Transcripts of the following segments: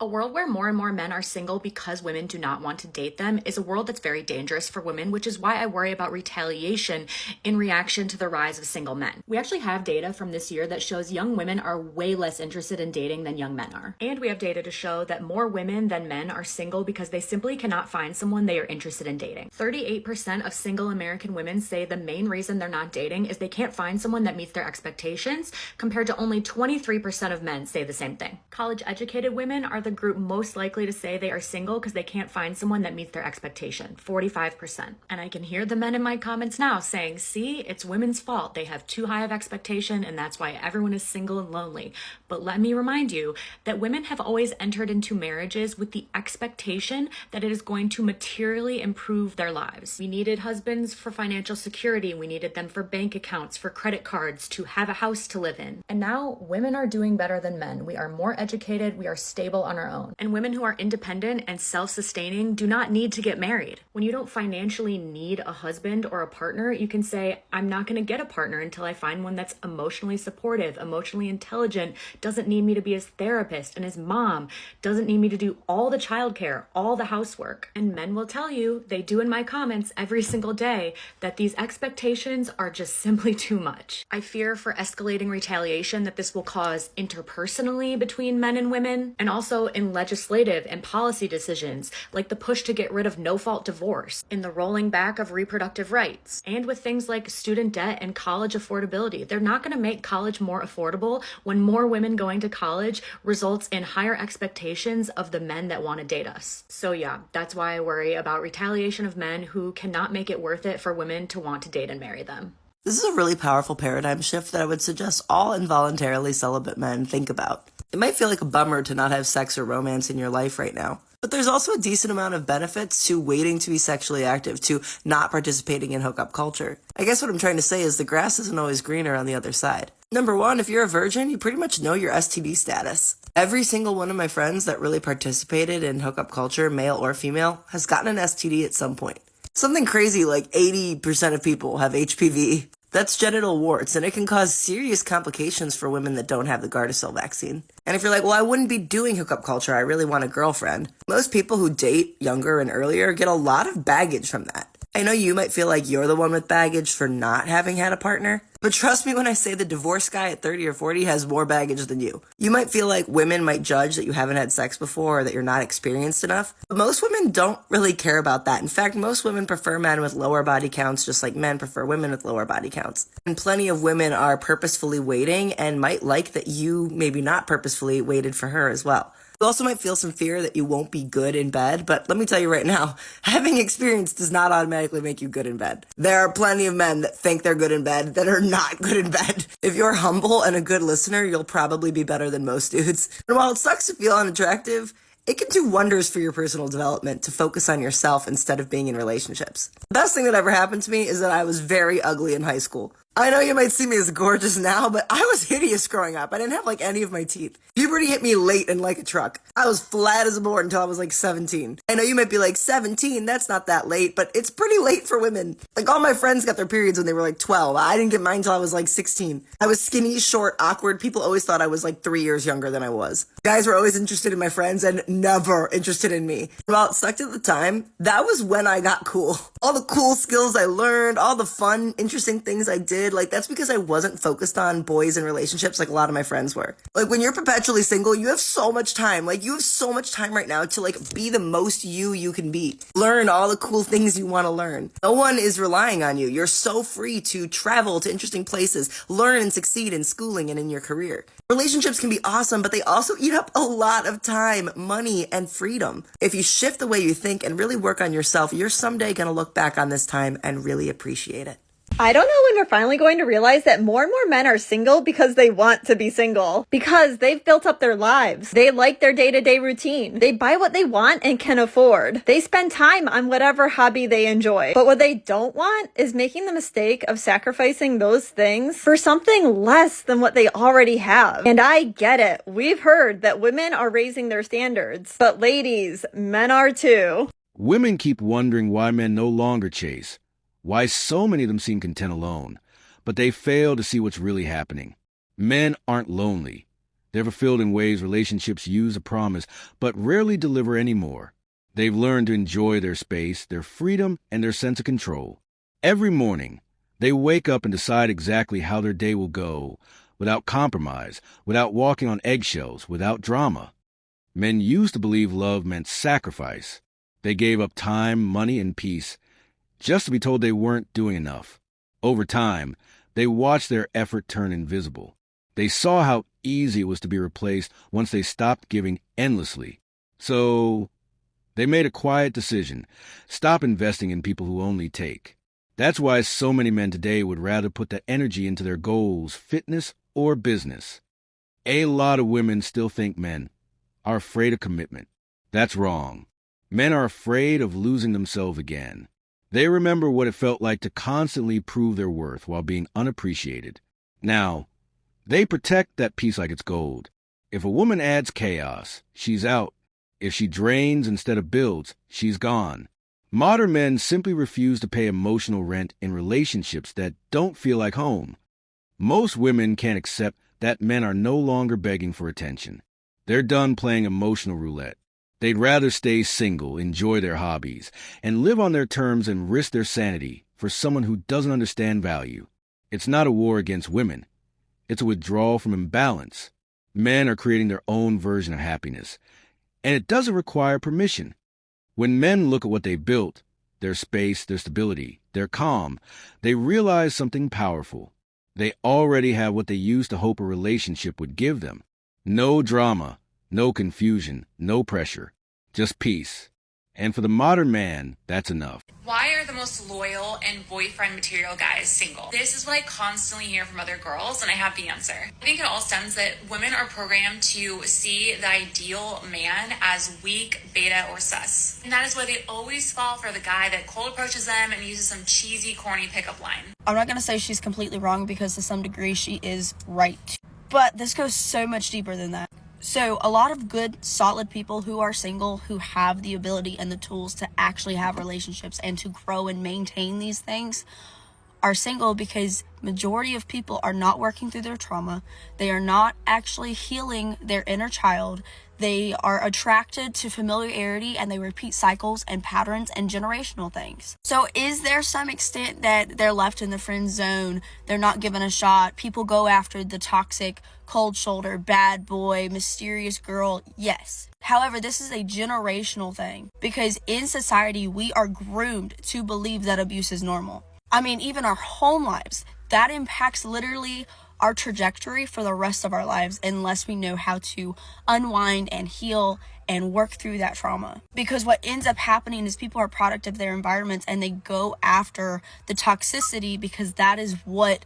A world where more and more men are single because women do not want to date them is a world that's very dangerous for women, which is why I worry about retaliation in reaction to the rise of single men. We actually have data from this year that shows young women are way less interested in dating than young men are. And we have data to show that more women than men are single because they simply cannot find someone they are interested in dating. 38% of single American women say the main reason they're not dating is they can't find someone that meets their expectations, compared to only 23% of men say the same thing. College-educated women are the group most likely to say they are single because they can't find someone that meets their expectation, 45%. And I can hear the men in my comments now saying, see, it's women's fault. They have too high of expectation and that's why everyone is single and lonely. But let me remind you that women have always entered into marriages with the expectation that it is going to materially improve their lives. We needed husbands for financial security. We needed them for bank accounts, for credit cards, to have a house to live in. And now women are doing better than men. We are more educated. We are stable on our own. And women who are independent and self-sustaining do not need to get married. When you don't financially need a husband or a partner, you can say, I'm not going to get a partner until I find one that's emotionally supportive, emotionally intelligent, doesn't need me to be his therapist and his mom, doesn't need me to do all the childcare, all the housework. And men will tell you, they do in my comments every single day, that these expectations are just simply too much. I fear for escalating retaliation that this will cause interpersonally between men and women, and also in legislative and policy decisions, like the push to get rid of no-fault divorce, in the rolling back of reproductive rights, and with things like student debt and college affordability. They're not going to make college more affordable when more women going to college results in higher expectations of the men that want to date us. So yeah, that's why I worry about retaliation of men who cannot make it worth it for women to want to date and marry them. This is a really powerful paradigm shift that I would suggest all involuntarily celibate men think about. It might feel like a bummer to not have sex or romance in your life right now, but there's also a decent amount of benefits to waiting to be sexually active, to not participating in hookup culture. I guess what I'm trying to say is the grass isn't always greener on the other side. Number one, if you're a virgin, you pretty much know your STD status. Every single one of my friends that really participated in hookup culture, male or female, has gotten an STD at some point. Something crazy like 80% of people have HPV. That's genital warts, and it can cause serious complications for women that don't have the Gardasil vaccine. And if you're like, well, I wouldn't be doing hookup culture, I really want a girlfriend. Most people who date younger and earlier get a lot of baggage from that. I know you might feel like you're the one with baggage for not having had a partner, but trust me when I say the divorced guy at 30 or 40 has more baggage than you. You might feel like women might judge that you haven't had sex before or that you're not experienced enough, but most women don't really care about that. In fact, most women prefer men with lower body counts just like men prefer women with lower body counts. And plenty of women are purposefully waiting and might like that you maybe not purposefully waited for her as well. You also might feel some fear that you won't be good in bed, but let me tell you right now, having experience does not automatically make you good in bed. There are plenty of men that think they're good in bed that are not good in bed. If you're humble and a good listener, you'll probably be better than most dudes. And while it sucks to feel unattractive, it can do wonders for your personal development to focus on yourself instead of being in relationships. The best thing that ever happened to me is that I was very ugly in high school. I know you might see me as gorgeous now, but I was hideous growing up. I didn't have any of my teeth. Puberty hit me late and like a truck. I was flat as a board until I was 17. I know you might be like, 17? That's not that late, but it's pretty late for women. All my friends got their periods when they were 12. I didn't get mine until I was 16. I was skinny, short, awkward. People always thought I was 3 years younger than I was. Guys were always interested in my friends and never interested in me. While it sucked at the time, that was when I got cool. All the cool skills I learned, all the fun, interesting things I did, that's because I wasn't focused on boys and relationships like a lot of my friends were. When you're perpetually single, you have so much time. You have so much time right now to be the most you can be. Learn all the cool things you want to learn. No one is relying on you. You're so free to travel to interesting places, learn and succeed in schooling and in your career. Relationships can be awesome, but they also eat up a lot of time, money, and freedom. If you shift the way you think and really work on yourself, you're someday going to look back on this time and really appreciate it. I don't know when we're finally going to realize that more and more men are single because they want to be single. Because they've built up their lives. They like their day-to-day routine. They buy what they want and can afford. They spend time on whatever hobby they enjoy. But what they don't want is making the mistake of sacrificing those things for something less than what they already have. And I get it. We've heard that women are raising their standards. But ladies, men are too. Women keep wondering why men no longer chase. Why so many of them seem content alone, but they fail to see what's really happening. Men aren't lonely. They're fulfilled in ways relationships use a promise, but rarely deliver anymore. They've learned to enjoy their space, their freedom, and their sense of control. Every morning, they wake up and decide exactly how their day will go, without compromise, without walking on eggshells, without drama. Men used to believe love meant sacrifice. They gave up time, money, and peace, just to be told they weren't doing enough. Over time, they watched their effort turn invisible. They saw how easy it was to be replaced once they stopped giving endlessly. So they made a quiet decision: stop investing in people who only take. That's why so many men today would rather put that energy into their goals, fitness, or business. A lot of women still think men are afraid of commitment. That's wrong. Men are afraid of losing themselves again. They remember what it felt like to constantly prove their worth while being unappreciated. Now, they protect that peace like it's gold. If a woman adds chaos, she's out. If she drains instead of builds, she's gone. Modern men simply refuse to pay emotional rent in relationships that don't feel like home. Most women can't accept that men are no longer begging for attention. They're done playing emotional roulette. They'd rather stay single, enjoy their hobbies, and live on their terms and risk their sanity for someone who doesn't understand value. It's not a war against women. It's a withdrawal from imbalance. Men are creating their own version of happiness, and it doesn't require permission. When men look at what they built, their space, their stability, their calm, they realize something powerful. They already have what they used to hope a relationship would give them. No drama, no confusion, no pressure, just peace. And for the modern man, that's enough. Why are the most loyal and boyfriend material guys single? This is what I constantly hear from other girls, and I have the answer. I think it all stems that women are programmed to see the ideal man as weak, beta, or sus. And that is why they always fall for the guy that cold approaches them and uses some cheesy, corny pickup line. I'm not going to say she's completely wrong, because to some degree she is right. But this goes so much deeper than that. So a lot of good, solid people who are single, who have the ability and the tools to actually have relationships and to grow and maintain these things, are single because majority of people are not working through their trauma. They are not actually healing their inner child. They are attracted to familiarity, and they repeat cycles and patterns and generational things. So is there some extent that they're left in the friend zone? They're not given a shot. People go after the toxic, cold shoulder, bad boy, mysterious girl. Yes. However, this is a generational thing, because in society, we are groomed to believe that abuse is normal. I mean, even our home lives, that impacts literally our trajectory for the rest of our lives unless we know how to unwind and heal and work through that trauma. Because what ends up happening is people are product of their environments, and they go after the toxicity because that is what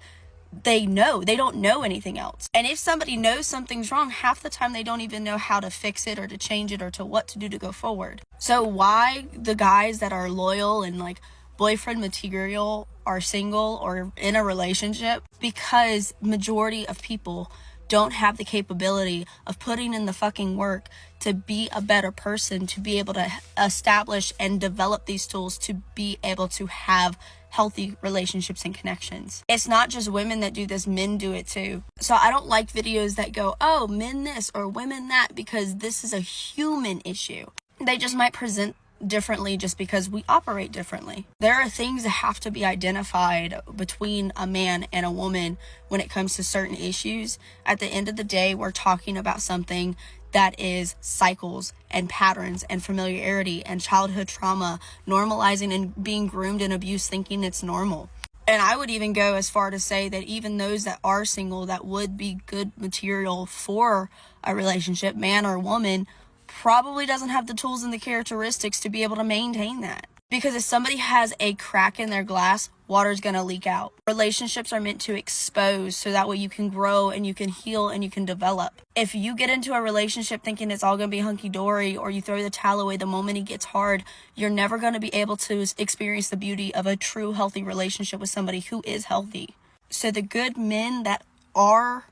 they know. They don't know anything else. And if somebody knows something's wrong, half the time they don't even know how to fix it or to change it or to what to do to go forward. So why the guys that are loyal and like boyfriend material are single or in a relationship? Because majority of people don't have the capability of putting in the fucking work to be a better person, to be able to establish and develop these tools to be able to have healthy relationships and connections. It's not just women that do this, men do it too. So I don't like videos that go, oh, men this or women that, because this is a human issue. They just might present differently just because we operate differently. There are things that have to be identified between a man and a woman when it comes to certain issues. At the end of the day, we're talking about something that is cycles and patterns and familiarity and childhood trauma, normalizing and being groomed in abuse, thinking it's normal. And I would even go as far to say that even those that are single that would be good material for a relationship, man or woman, probably doesn't have the tools and the characteristics to be able to maintain that. Because if somebody has a crack in their glass, water's gonna leak out. Relationships are meant to expose so that way you can grow and you can heal and you can develop. If you get into a relationship thinking it's all gonna be hunky-dory, or you throw the towel away the moment it gets hard, you're never gonna be able to experience the beauty of a true healthy relationship with somebody who is healthy. So the good men that are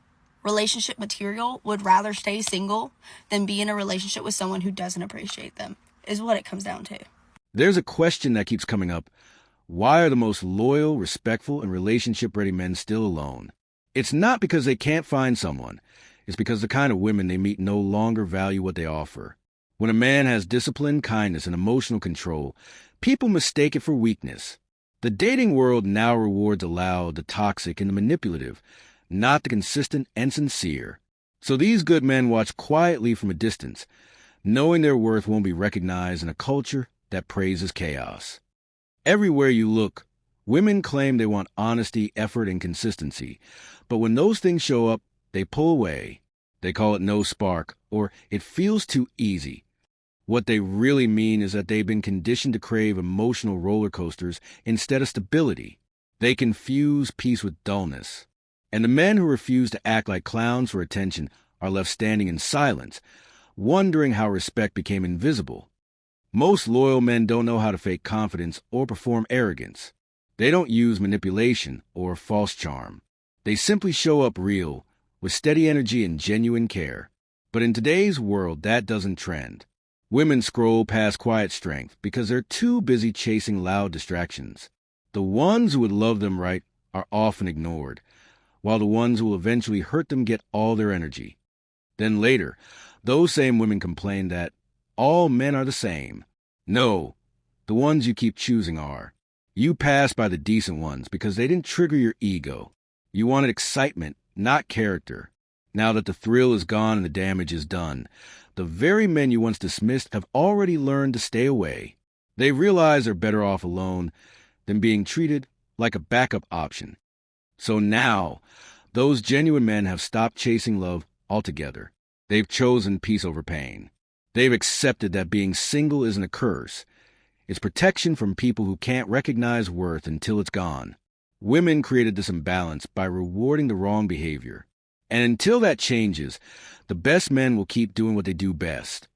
relationship material would rather stay single than be in a relationship with someone who doesn't appreciate them, is what it comes down to. There's a question that keeps coming up. Why are the most loyal, respectful, and relationship-ready men still alone? It's not because they can't find someone. It's because the kind of women they meet no longer value what they offer. When a man has discipline, kindness, and emotional control, people mistake it for weakness. The dating world now rewards the loud, the toxic, and the manipulative, not the consistent and sincere. So these good men watch quietly from a distance, knowing their worth won't be recognized in a culture that praises chaos. Everywhere you look, women claim they want honesty, effort, and consistency. But when those things show up, they pull away. They call it no spark, or it feels too easy. What they really mean is that they've been conditioned to crave emotional roller coasters instead of stability. They confuse peace with dullness. And the men who refuse to act like clowns for attention are left standing in silence, wondering how respect became invisible. Most loyal men don't know how to fake confidence or perform arrogance. They don't use manipulation or false charm. They simply show up real, with steady energy and genuine care. But in today's world, that doesn't trend. Women scroll past quiet strength because they're too busy chasing loud distractions. The ones who would love them right are often ignored, while the ones who will eventually hurt them get all their energy. Then later, those same women complain that all men are the same. No, the ones you keep choosing are. You pass by the decent ones because they didn't trigger your ego. You wanted excitement, not character. Now that the thrill is gone and the damage is done, the very men you once dismissed have already learned to stay away. They realize they're better off alone than being treated like a backup option. So now, those genuine men have stopped chasing love altogether. They've chosen peace over pain. They've accepted that being single isn't a curse. It's protection from people who can't recognize worth until it's gone. Women created this imbalance by rewarding the wrong behavior. And until that changes, the best men will keep doing what they do best,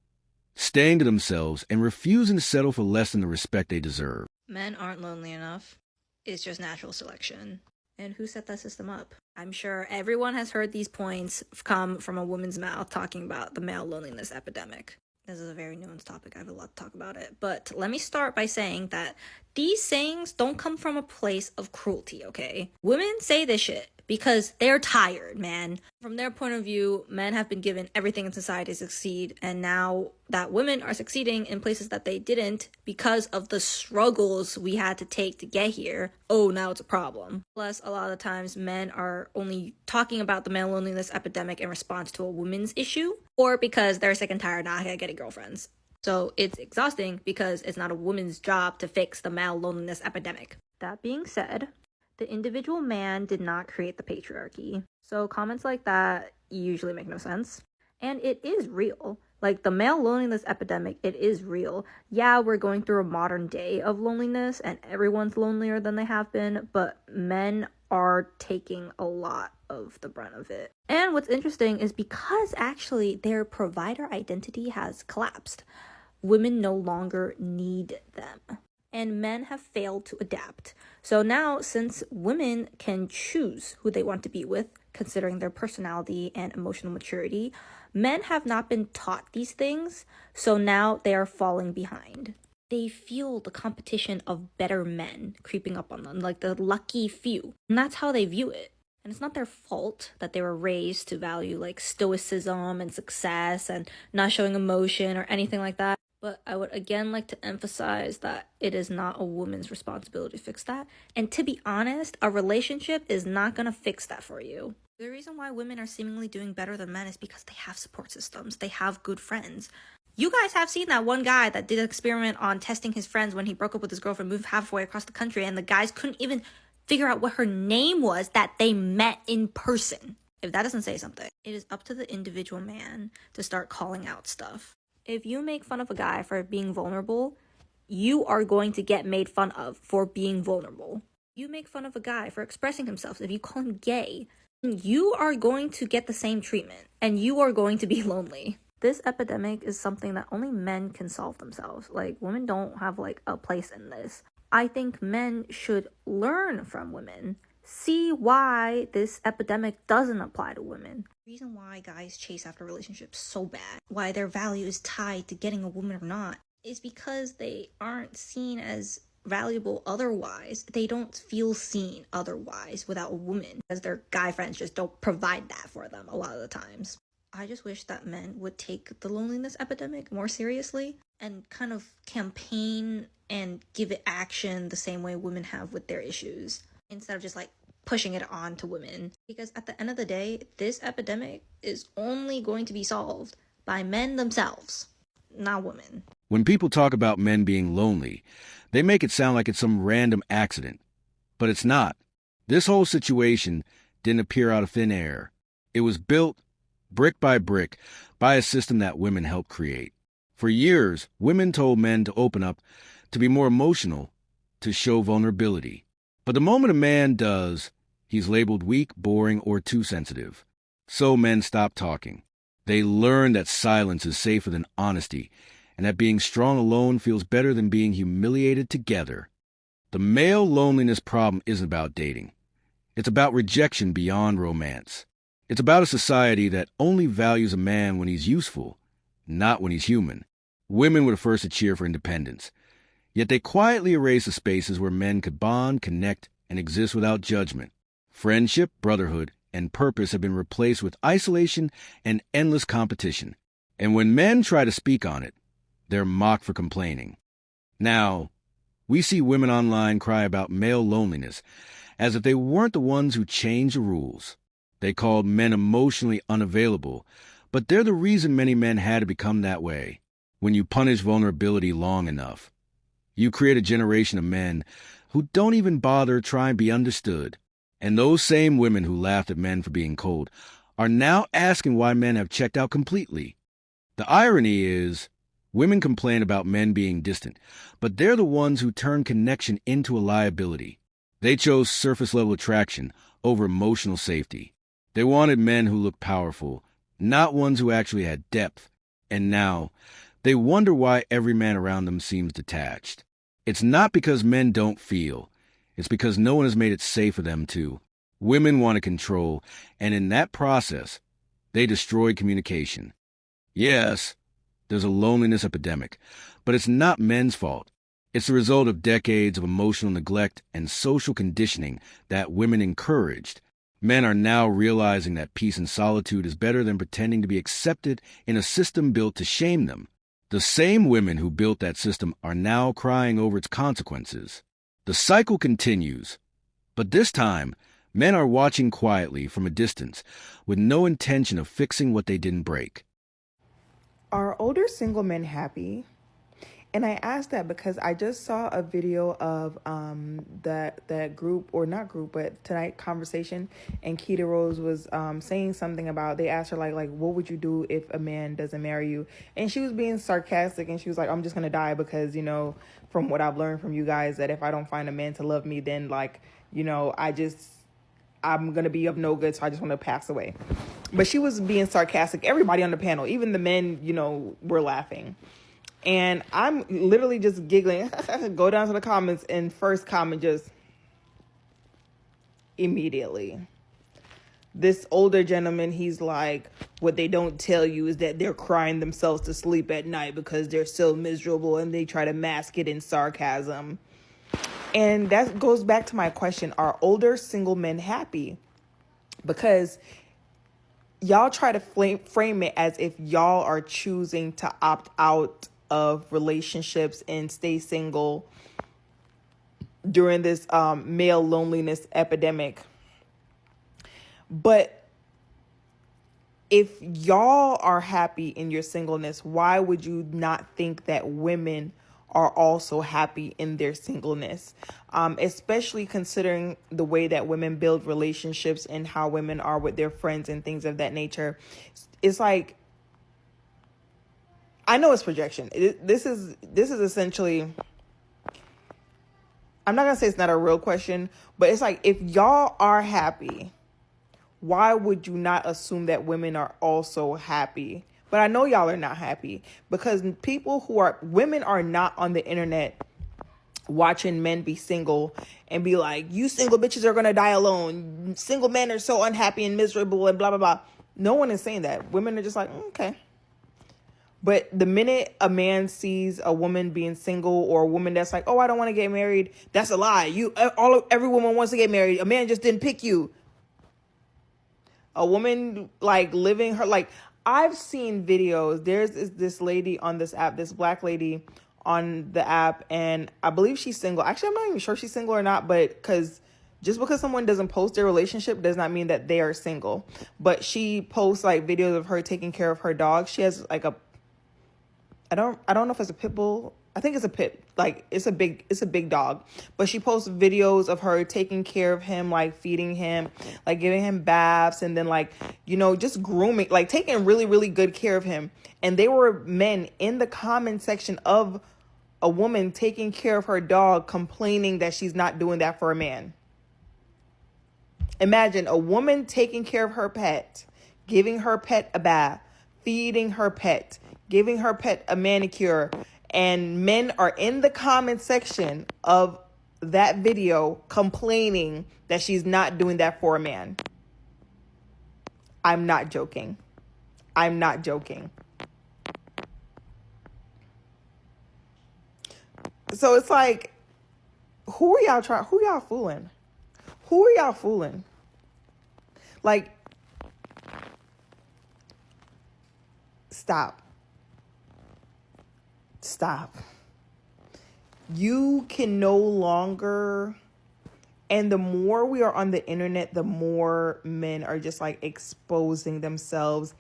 staying to themselves and refusing to settle for less than the respect they deserve. Men aren't lonely enough. It's just natural selection. And who set that system up? I'm sure everyone has heard these points come from a woman's mouth talking about the male loneliness epidemic. This is a very nuanced topic. I have a lot to talk about it. But let me start by saying that these sayings don't come from a place of cruelty, okay? Women say this shit because they're tired, man. From their point of view, men have been given everything in society to succeed, and now that women are succeeding in places that they didn't because of the struggles we had to take to get here, oh, now it's a problem. Plus, a lot of the times, men are only talking about the male loneliness epidemic in response to a woman's issue, or because they're sick and tired not getting girlfriends. So it's exhausting because it's not a woman's job to fix the male loneliness epidemic. That being said, the individual man did not create the patriarchy. So comments like that usually make no sense. And it is real. Like, the male loneliness epidemic, it is real. Yeah, we're going through a modern day of loneliness and everyone's lonelier than they have been, but men are taking a lot of the brunt of it. And what's interesting is because actually their provider identity has collapsed, women no longer need them. And men have failed to adapt. So now, since women can choose who they want to be with, considering their personality and emotional maturity, men have not been taught these things, so now they are falling behind. They feel the competition of better men creeping up on them, like the lucky few. And that's how they view it. And it's not their fault that they were raised to value like stoicism and success and not showing emotion or anything like that. But I would again like to emphasize that it is not a woman's responsibility to fix that. And to be honest, a relationship is not going to fix that for you. The reason why women are seemingly doing better than men is because they have support systems. They have good friends. You guys have seen that one guy that did an experiment on testing his friends when he broke up with his girlfriend, moved halfway across the country, and the guys couldn't even figure out what her name was that they met in person. If that doesn't say something, it is up to the individual man to start calling out stuff. If you make fun of a guy for being vulnerable, you are going to get made fun of for being vulnerable. You make fun of a guy for expressing himself. If you call him gay, you are going to get the same treatment and you are going to be lonely. This epidemic is something that only men can solve themselves. Like, women don't have like a place in this. I think men should learn from women. See why this epidemic doesn't apply to women. The reason why guys chase after relationships so bad, why their value is tied to getting a woman or not, is because they aren't seen as valuable otherwise. They don't feel seen otherwise without a woman, because their guy friends just don't provide that for them a lot of the times. I just wish that men would take the loneliness epidemic more seriously and kind of campaign and give it action the same way women have with their issues, instead of just like pushing it on to women. Because at the end of the day, this epidemic is only going to be solved by men themselves, not women. When people talk about men being lonely, they make it sound like it's some random accident. But it's not. This whole situation didn't appear out of thin air. It was built, brick by brick, by a system that women helped create. For years, women told men to open up, to be more emotional, to show vulnerability. But the moment a man does, he's labeled weak, boring, or too sensitive. So men stop talking. They learn that silence is safer than honesty, and that being strong alone feels better than being humiliated together. The male loneliness problem isn't about dating. It's about rejection beyond romance. It's about a society that only values a man when he's useful, not when he's human. Women were the first to cheer for independence. Yet they quietly erase the spaces where men could bond, connect, and exist without judgment. Friendship, brotherhood, and purpose have been replaced with isolation and endless competition. And when men try to speak on it, they're mocked for complaining. Now, we see women online cry about male loneliness as if they weren't the ones who changed the rules. They called men emotionally unavailable, but they're the reason many men had to become that way. When you punish vulnerability long enough, you create a generation of men who don't even bother trying to be understood. And those same women who laughed at men for being cold are now asking why men have checked out completely. The irony is, women complain about men being distant, but they're the ones who turn connection into a liability. They chose surface-level attraction over emotional safety. They wanted men who looked powerful, not ones who actually had depth. And now, they wonder why every man around them seems detached. It's not because men don't feel. It's because no one has made it safe for them to. Women want to control, and in that process, they destroy communication. Yes, there's a loneliness epidemic, but it's not men's fault. It's the result of decades of emotional neglect and social conditioning that women encouraged. Men are now realizing that peace and solitude is better than pretending to be accepted in a system built to shame them. The same women who built that system are now crying over its consequences. The cycle continues, but this time, men are watching quietly from a distance with no intention of fixing what they didn't break. Are older single men happy? And I asked that because I just saw a video of that group, or not group, but Tonight Conversation, and Keita Rose was saying something about, they asked her like what would you do if a man doesn't marry you? And she was being sarcastic, and she was like, I'm just gonna die because, you know, from what I've learned from you guys, that if I don't find a man to love me, then like, you know, I'm gonna be of no good, so I just want to pass away. But she was being sarcastic. Everybody on the panel, even the men, you know, were laughing. And I'm literally just giggling. Go down to the comments, and first comment just immediately. This older gentleman, he's like, what they don't tell you is that they're crying themselves to sleep at night because they're so miserable, and they try to mask it in sarcasm. And that goes back to my question, are older single men happy? Because y'all try to frame it as if y'all are choosing to opt out of relationships and stay single during this male loneliness epidemic. But if y'all are happy in your singleness, why would you not think that women are also happy in their singleness? Especially considering the way that women build relationships and how women are with their friends and things of that nature. It's like, I know it's projection. This is essentially, I'm not going to say it's not a real question, but it's like, if y'all are happy, why would you not assume that women are also happy? But I know y'all are not happy, because women are not on the internet watching men be single and be like, you single bitches are going to die alone. Single men are so unhappy and miserable and blah, blah, blah. No one is saying that. Women are just like, okay. But the minute a man sees a woman being single, or a woman that's like, oh, I don't want to get married, that's a lie. Every woman wants to get married. A man just didn't pick you. A woman like living her, like, I've seen videos. There's this lady on this app, this black lady on the app, and I believe she's single. Actually, I'm not even sure she's single or not, but just because someone doesn't post their relationship does not mean that they are single. But she posts like videos of her taking care of her dog. She has like I don't know if it's a pit bull. I think it's a pit. Like, it's a big dog. But she posts videos of her taking care of him, like feeding him, like giving him baths, and then like, just grooming, like taking really, really good care of him. And there were men in the comment section of a woman taking care of her dog complaining that she's not doing that for a man. Imagine a woman taking care of her pet, giving her pet a bath, feeding her pet, giving her pet a manicure, and men are in the comment section of that video complaining that she's not doing that for a man. I'm not joking. I'm not joking. So it's like, who y'all fooling? Who are y'all fooling? Like, stop. You can no longer, and the more we are on the internet, the more men are just like exposing themselves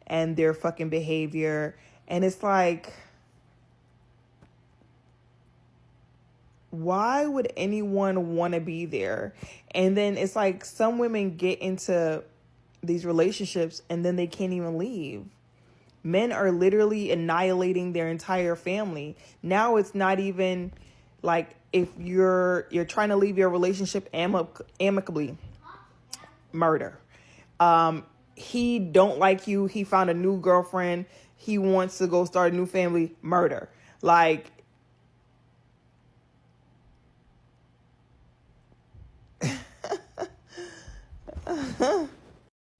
and their fucking behavior. And it's like, why would anyone want to be there? And then it's like some women get into these relationships and then they can't even leave. Men are literally annihilating their entire family. Now it's not even like if you're trying to leave your relationship amicably. Murder. He don't like you. He found a new girlfriend. He wants to go start a new family. Murder. Like,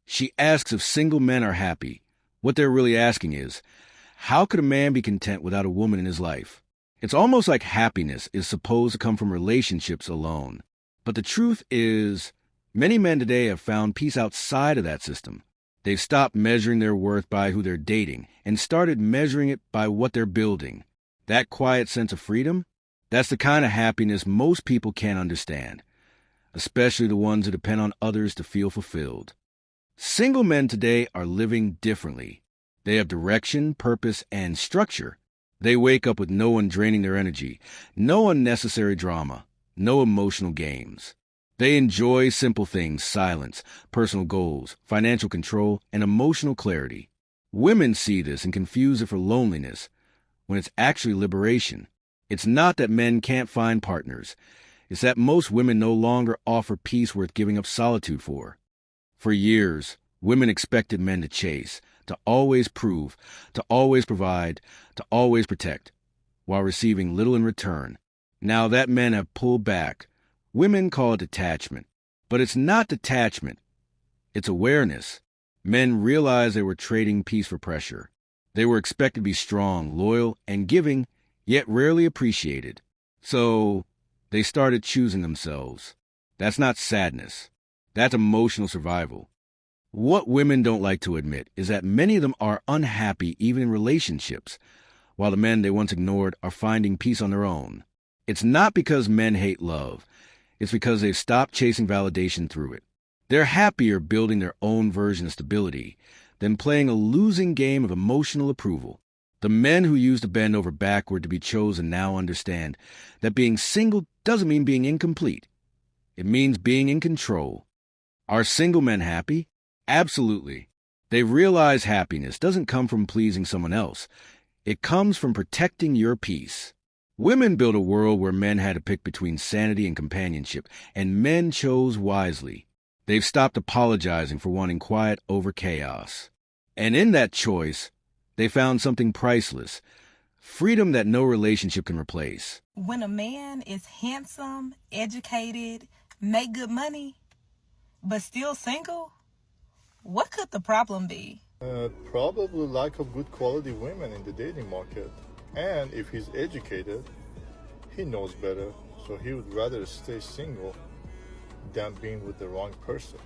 She asks if single men are happy. What they're really asking is, how could a man be content without a woman in his life? It's almost like happiness is supposed to come from relationships alone. But the truth is, many men today have found peace outside of that system. They've stopped measuring their worth by who they're dating and started measuring it by what they're building. That quiet sense of freedom, that's the kind of happiness most people can't understand, especially the ones who depend on others to feel fulfilled. Single men today are living differently. They have direction, purpose, and structure. They wake up with no one draining their energy, no unnecessary drama, no emotional games. They enjoy simple things, silence, personal goals, financial control, and emotional clarity. Women see this and confuse it for loneliness, when it's actually liberation. It's not that men can't find partners. It's that most women no longer offer peace worth giving up solitude for. For years, women expected men to chase, to always prove, to always provide, to always protect, while receiving little in return. Now that men have pulled back, women call it detachment. But it's not detachment. It's awareness. Men realized they were trading peace for pressure. They were expected to be strong, loyal, and giving, yet rarely appreciated. So they started choosing themselves. That's not sadness. That's emotional survival. What women don't like to admit is that many of them are unhappy even in relationships, while the men they once ignored are finding peace on their own. It's not because men hate love. It's because they've stopped chasing validation through it. They're happier building their own version of stability than playing a losing game of emotional approval. The men who used to bend over backward to be chosen now understand that being single doesn't mean being incomplete. It means being in control. Are single men happy? Absolutely. They realize happiness doesn't come from pleasing someone else. It comes from protecting your peace. Women built a world where men had to pick between sanity and companionship, and men chose wisely. They've stopped apologizing for wanting quiet over chaos. And in that choice, they found something priceless, freedom that no relationship can replace. When a man is handsome, educated, make good money, but still single, what could the problem be? Probably lack of good quality women in the dating market. And if he's educated, he knows better, so he would rather stay single than being with the wrong person.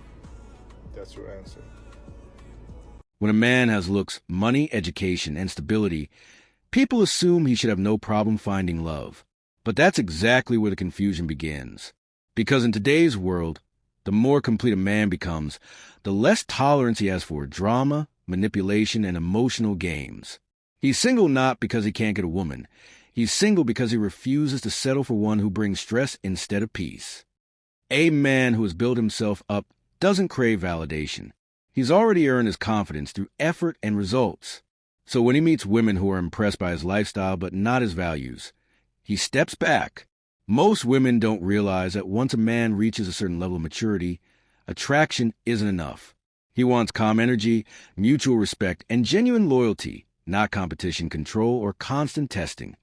That's your answer. When a man has looks, money, education, and stability, people assume he should have no problem finding love. But that's exactly where the confusion begins. Because in today's world, the more complete a man becomes, the less tolerance he has for drama, manipulation, and emotional games. He's single not because he can't get a woman. He's single because he refuses to settle for one who brings stress instead of peace. A man who has built himself up doesn't crave validation. He's already earned his confidence through effort and results. So when he meets women who are impressed by his lifestyle but not his values, he steps back. Most women don't realize that once a man reaches a certain level of maturity, attraction isn't enough. He wants calm energy, mutual respect, and genuine loyalty, not competition, control, or constant testing.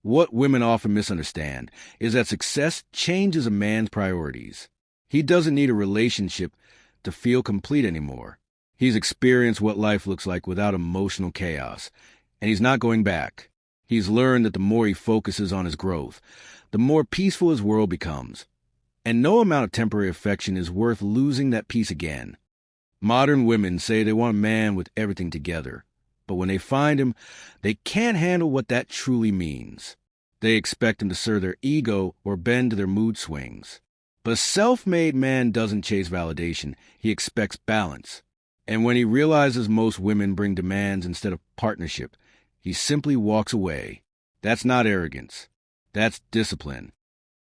What women often misunderstand is that success changes a man's priorities. He doesn't need a relationship to feel complete anymore. He's experienced what life looks like without emotional chaos, and he's not going back. He's learned that the more he focuses on his growth, the more peaceful his world becomes. And no amount of temporary affection is worth losing that peace again. Modern women say they want a man with everything together, but when they find him, they can't handle what that truly means. They expect him to serve their ego or bend to their mood swings. But a self-made man doesn't chase validation. He expects balance. And when he realizes most women bring demands instead of partnership, he simply walks away. That's not arrogance. That's discipline.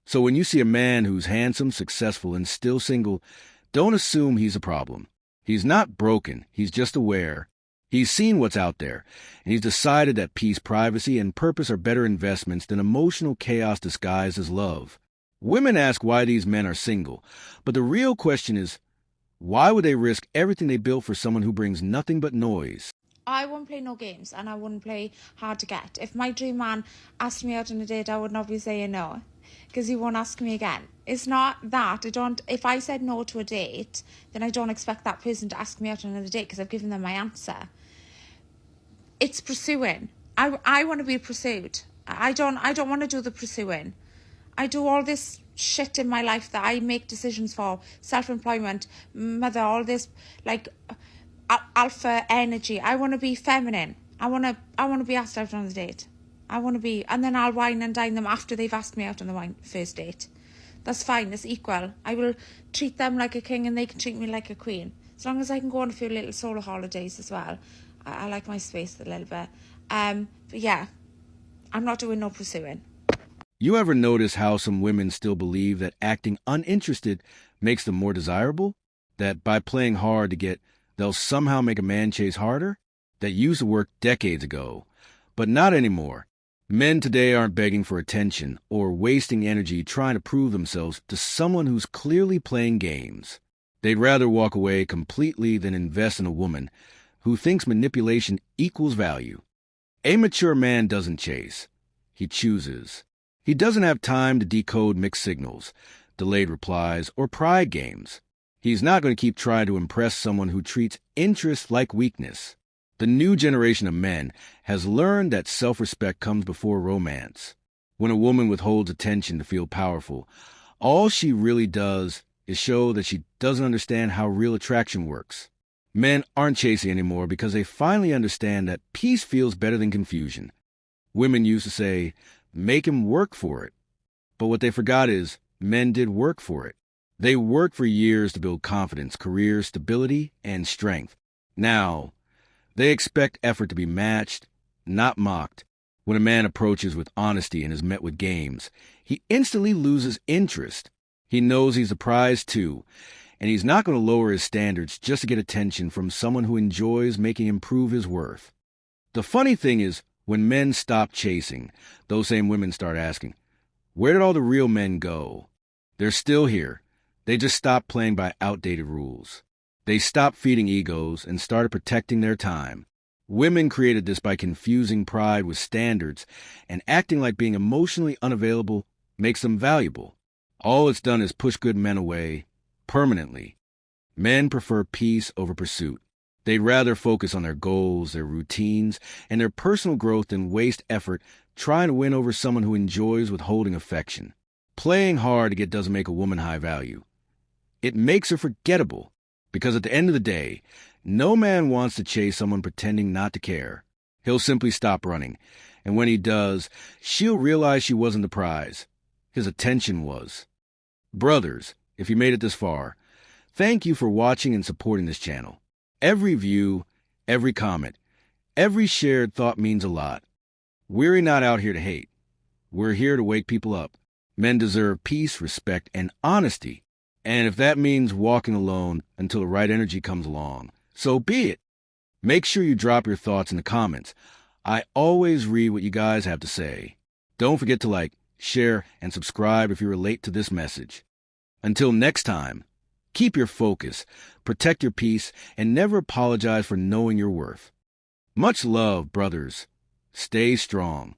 So when you see a man who's handsome, successful, and still single, don't assume he's a problem. He's not broken. He's just aware. He's seen what's out there, and he's decided that peace, privacy, and purpose are better investments than emotional chaos disguised as love. Women ask why these men are single, but the real question is, why would they risk everything they built for someone who brings nothing but noise? I wouldn't play no games and I wouldn't play hard to get. If my dream man asked me out on a date, I would not be saying no because he won't ask me again. It's not that. If I said no to a date, then I don't expect that person to ask me out on another date because I've given them my answer. It's pursuing. I want to be pursued. I don't want to do the pursuing. I do all this shit in my life that I make decisions for, self-employment, mother, all this like alpha energy. I want to be feminine. I want to be asked out on a date. And then I'll wine and dine them after they've asked me out on the first date. That's fine. It's equal. I will treat them like a king and they can treat me like a queen. As long as I can go on a few little solo holidays as well. I like my space a little bit. But yeah, I'm not doing no pursuing. You ever notice how some women still believe that acting uninterested makes them more desirable? That by playing hard to get, they'll somehow make a man chase harder? That used to work decades ago, but not anymore. Men today aren't begging for attention or wasting energy trying to prove themselves to someone who's clearly playing games. They'd rather walk away completely than invest in a woman who thinks manipulation equals value. A mature man doesn't chase. He chooses. He doesn't have time to decode mixed signals, delayed replies, or pride games. He's not going to keep trying to impress someone who treats interest like weakness. The new generation of men has learned that self-respect comes before romance. When a woman withholds attention to feel powerful, all she really does is show that she doesn't understand how real attraction works. Men aren't chasing anymore because they finally understand that peace feels better than confusion. Women used to say, make him work for it. But what they forgot is, men did work for it. They worked for years to build confidence, career, stability, and strength. Now, they expect effort to be matched, not mocked. When a man approaches with honesty and is met with games, he instantly loses interest. He knows he's a prize too, and he's not going to lower his standards just to get attention from someone who enjoys making him prove his worth. The funny thing is, when men stop chasing, those same women start asking, where did all the real men go? They're still here. They just stopped playing by outdated rules. They stopped feeding egos and started protecting their time. Women created this by confusing pride with standards and acting like being emotionally unavailable makes them valuable. All it's done is push good men away permanently. Men prefer peace over pursuit. They'd rather focus on their goals, their routines, and their personal growth than waste effort trying to win over someone who enjoys withholding affection. Playing hard to get doesn't make a woman high value. It makes her forgettable, because at the end of the day, no man wants to chase someone pretending not to care. He'll simply stop running, and when he does, she'll realize she wasn't the prize. His attention was. Brothers, if you made it this far, thank you for watching and supporting this channel. Every view, every comment, every shared thought means a lot. We're not out here to hate. We're here to wake people up. Men deserve peace, respect, and honesty. And if that means walking alone until the right energy comes along, so be it. Make sure you drop your thoughts in the comments. I always read what you guys have to say. Don't forget to like, share, and subscribe if you relate to this message. Until next time, keep your focus, protect your peace, and never apologize for knowing your worth. Much love, brothers. Stay strong.